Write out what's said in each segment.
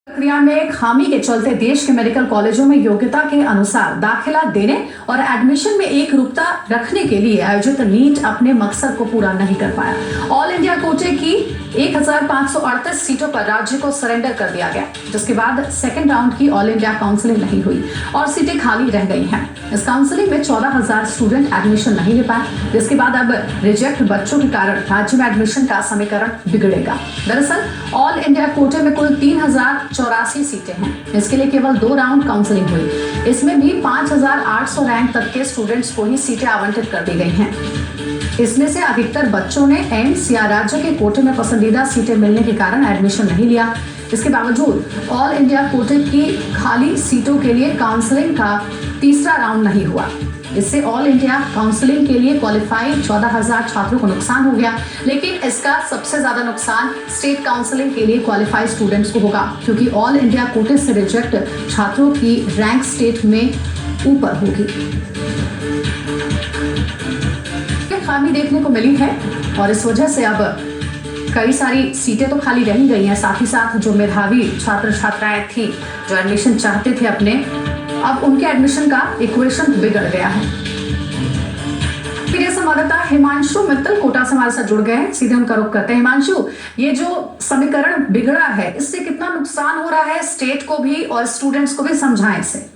प्रक्रिया में खामी के चलते देश के मेडिकल कॉलेजों में योग्यता के अनुसार दाखिला देने और एडमिशन में एक रूपता रखने के लिए आयोजित नीट अपने मकसद को पूरा नहीं कर पाया। ऑल इंडिया कोटे की 1538 सीटों पर राज्य को सरेंडर कर दिया गया, जिसके बाद सेकेंड राउंड की ऑल इंडिया काउंसलिंग नहीं हुई और सीटें खाली रह गई हैं। इस काउंसलिंग में 14,000 स्टूडेंट एडमिशन नहीं ले पाए, जिसके बाद अब रिजेक्ट बच्चों के कारण राज्य में एडमिशन का समीकरण बिगड़ेगा। दरअसल ऑल इंडिया कोटे में कुल 3084 सीटें हैं। इसके लिए केवल 2 राउंड काउंसलिंग हुई। इसमें भी 5800 रैंक तक के स्टूडेंट्स को ही सीटें आवंटित कर दी गई हैं। इसमें से अधिकतर बच्चों ने एम्स या राज्य के कोटे में पसंदीदा सीटें मिलने के कारण एडमिशन नहीं लिया। इसके बावजूद ऑल इंडिया कोटे की खाली सीटों के लिए काउंसलिंग का तीसरा राउंड नहीं हुआ। इससे ऑल इंडिया काउंसलिंग के लिए क्वालिफाइड 14,000 छात्रों को नुकसान हो गया, लेकिन इसका सबसे ज्यादा नुकसान स्टेट काउंसलिंग के लिए क्वालिफाइड स्टूडेंट्स को होगा, क्योंकि ऑल इंडिया कोटे से रिजेक्ट छात्रों की रैंक स्टेट में ऊपर होगी। खामी देखने को मिली है और इस वजह से अब कई सारी सीटें तो खाली रह गई हैं। साथ ही साथ जो मेधावी छात्र छात्राएं थी जो एडमिशन चाहते थे अपने, अब उनके एडमिशन का इक्वेशन बिगड़ गया है। मेरे संवाददाता हिमांशु मित्तल कोटा से हमारे साथ जुड़ गए हैं, सीधे उनका रुख करते हैं। हिमांशु, ये जो समीकरण बिगड़ा है, इससे कितना नुकसान हो रहा है स्टेट को भी और स्टूडेंट्स को भी, समझाएं इसे।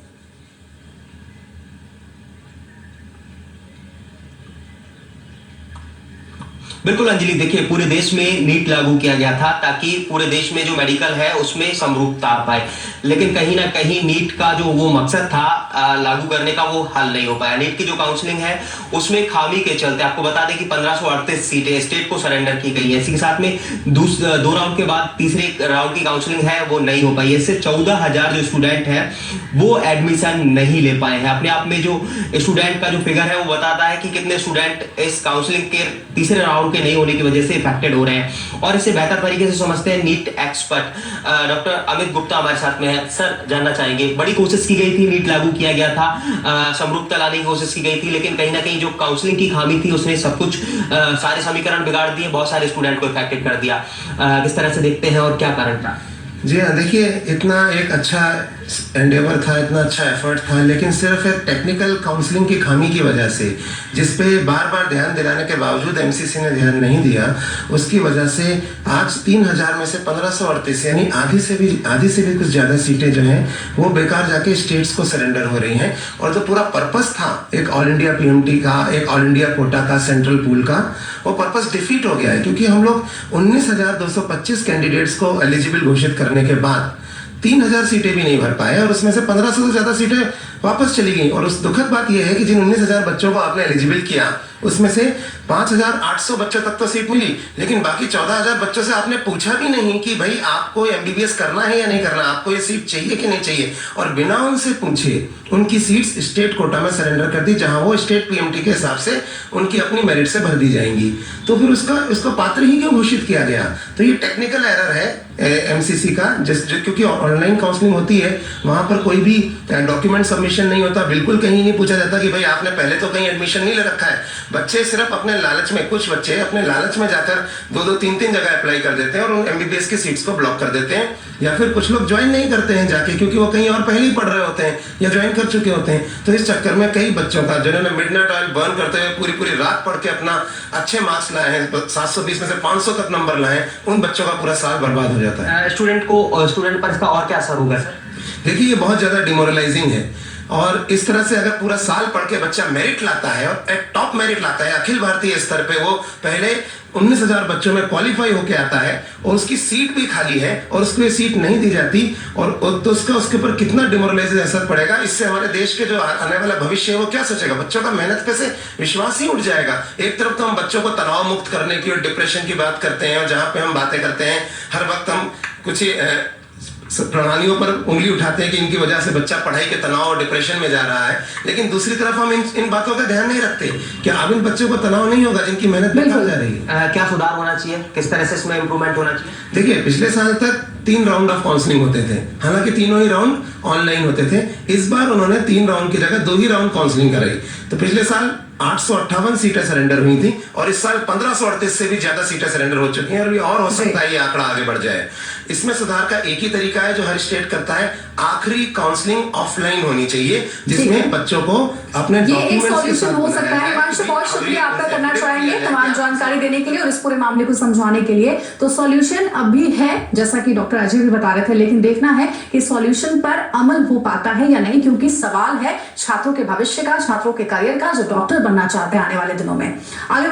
बिल्कुल अंजलि, देखिए पूरे देश में नीट लागू किया गया था ताकि पूरे देश में जो मेडिकल है उसमें समरूपता आ पाए, लेकिन कहीं ना कहीं नीट का जो वो मकसद था लागू करने का, वो हल नहीं हो पाया। नीट की जो काउंसलिंग है उसमें खामी के चलते आपको बता दें कि 1538 सीटें स्टेट को सरेंडर की गई है। इसी के साथ में 2 राउंड के बाद तीसरे राउंड की काउंसलिंग है वो नहीं हो पाई। इससे 14,000 जो स्टूडेंट है वो एडमिशन नहीं ले पाए हैं। अपने आप में जो स्टूडेंट का जो फिगर है वो बताता है कि कितने स्टूडेंट इस काउंसलिंग के तीसरे राउंड नहीं होने की वजह से इफेक्टेड हो रहे हैं। और इसे बेहतर तरीके से समझते हैं NEET expert doctor Amit Gupta हमारे साथ में है। सर, जानना चाहेंगे, बड़ी कोशिश की गई थी, नीट लागू किया गया था, समरूपता लाने की कोशिश की गई थी, लेकिन कहीं ना कहीं जो काउंसलिंग की खामी थी उसने सब कुछ सारे समीकरण बिगाड़ दिए, बहुत सारे स्टूडेंट को इफेक्टेड कर दिया। किस तरह से देखते हैं और क्या कारण था? जी हाँ, देखिए इतना एक अच्छा एंडेवर था, इतना अच्छा एफर्ट था, लेकिन सिर्फ एक टेक्निकल काउंसलिंग की खामी की वजह से, जिस पे बार बार ध्यान दिलाने के बावजूद एमसीसी ने ध्यान नहीं दिया, उसकी वजह से आज 3,000 में से 1538 यानी आधी से भी कुछ ज़्यादा सीटें जो हैं वो बेकार जाके स्टेट्स को सरेंडर हो रही हैं। और जो पूरा पर्पस था एक ऑल इंडिया पीएमटी का, एक ऑल इंडिया कोटा का, सेंट्रल पूल का, वो पर्पस डिफीट हो गया है, क्योंकि हम लोग 19,225 कैंडिडेट्स को एलिजिबल घोषित करने के बाद 3,000 सीटें भी नहीं भर पाए और उसमें से 1,500 से ज़्यादा सीटें वापस चली गई। और उस दुखद बात यह है कि जिन 19,000 बच्चों को आपने एलिजिबल किया उसमें से 5,800 बच्चों तक तो सीट मिली, लेकिन बाकी 14,000 बच्चों से आपने पूछा भी नहीं कि भाई आपको एमबीबीएस करना है या नहीं करना, आपको ये सीट चाहिए कि नहीं चाहिए। और बिना उनसे पूछे उनकी सीट्स स्टेट कोटा में सरेंडर कर दी, जहां वो स्टेट पीएमटी के हिसाब से उनकी अपनी मेरिट से भर दी जाएंगी। तो फिर उसको पात्र ही क्यों घोषित किया गया? तो ये टेक्निकल एरर है एमसीसी का, क्योंकि ऑनलाइन काउंसलिंग होती है, वहां पर कोई भी डॉक्यूमेंट सबमिशन नहीं होता, बिल्कुल कहीं नहीं पूछा जाता कि भाई आपने पहले तो कहीं एडमिशन नहीं ले रखा है। बच्चे सिर्फ अपने लालच में, कुछ बच्चे अपने लालच में जाकर 2-2, 3-3 जगह अप्लाई कर देते हैं और उन एमबीबीएस की सीट्स को ब्लॉक कर देते हैं, या फिर कुछ लोग ज्वाइन नहीं करते हैं जाके, क्योंकि वो कहीं और पहले ही पढ़ रहे होते हैं या ज्वाइन कर चुके होते हैं। तो इस चक्कर में कई बच्चों का, जिन्होंने मिडनाइट ऑयल बर्न करते हुए पूरी रात पढ़ के अपना अच्छे मार्क्स लाए हैं, 720 में से 500 तक नंबर लाए, उन बच्चों का पूरा साल बर्बाद हो जाता है। स्टूडेंट पर इसका और क्या असर होगा सर? देखिए, ये बहुत ज्यादा डिमोरलाइजिंग है और इस तरह से अगर पूरा साल पढ़ के बच्चा मेरिट लाता है और एक टॉप मेरिट लाता है अखिल भारतीय स्तर पे, वो पहले 19,000 बच्चों में क्वालिफाई होके आता है और उसकी सीट भी खाली है और उसको ये सीट नहीं दी जाती, और तो उसके ऊपर कितना डिमोरलाइजिंग असर पड़ेगा। इससे हमारे देश के जो आने वाला भविष्य है वो क्या सोचेगा? बच्चों का मेहनत पे से विश्वास ही उठ जाएगा। एक तरफ तो हम बच्चों को तनाव मुक्त करने की और डिप्रेशन की बात करते हैं, और जहां पे हम बातें करते हैं हर वक्त हम कुछ प्रणालियों पर उंगली उठाते हैं कि इनकी वजह से बच्चा पढ़ाई के तनाव और डिप्रेशन में जा रहा है, लेकिन दूसरी तरफ हम इन बातों का ध्यान नहीं रखते कि अब इन बच्चों को तनाव नहीं होगा जिनकी मेहनत बेकार जा रही है। क्या सुधार होना चाहिए? किस तरह से इसमें इंप्रूवमेंट होना चाहिए? देखिए, पिछले साल तक 3 राउंड ऑफ काउंसलिंग होते थे, हालांकि तीनों ही राउंड ऑनलाइन होते थे। इस बार उन्होंने 3 राउंड की जगह 2 ही राउंड काउंसलिंग कराई। तो पिछले साल 858 सीटें सरेंडर हुई थी और इस साल 1538 से भी ज्यादा सीटें सरेंडर हो चुकी हैं और ये और हो सकता है ये आंकड़ा आगे बढ़ जाए। इसमें सुधार का एक ही तरीका है जो हर स्टेट करता है, आखिरी काउंसलिंग ऑफलाइन होनी चाहिए जिसमें बच्चों को अपने ये एक डॉक्यूमेंट्स के सॉल्यूशन साथ हो सकता है। हिमांशु, बहुत शुक्रिया आपका करना चाहेंगे तमाम जानकारी देने के लिए और इस पूरे मामले को समझाने के लिए। तो सॉल्यूशन अभी है, जैसा कि डॉक्टर अजय भी बता रहे थे, लेकिन देखना है कि सॉल्यूशन पर अमल हो पाता है या नहीं, क्योंकि सवाल है छात्रों के भविष्य का, छात्रों के करियर का, जो डॉक्टर बनना चाहते हैं आने वाले दिनों में। आगे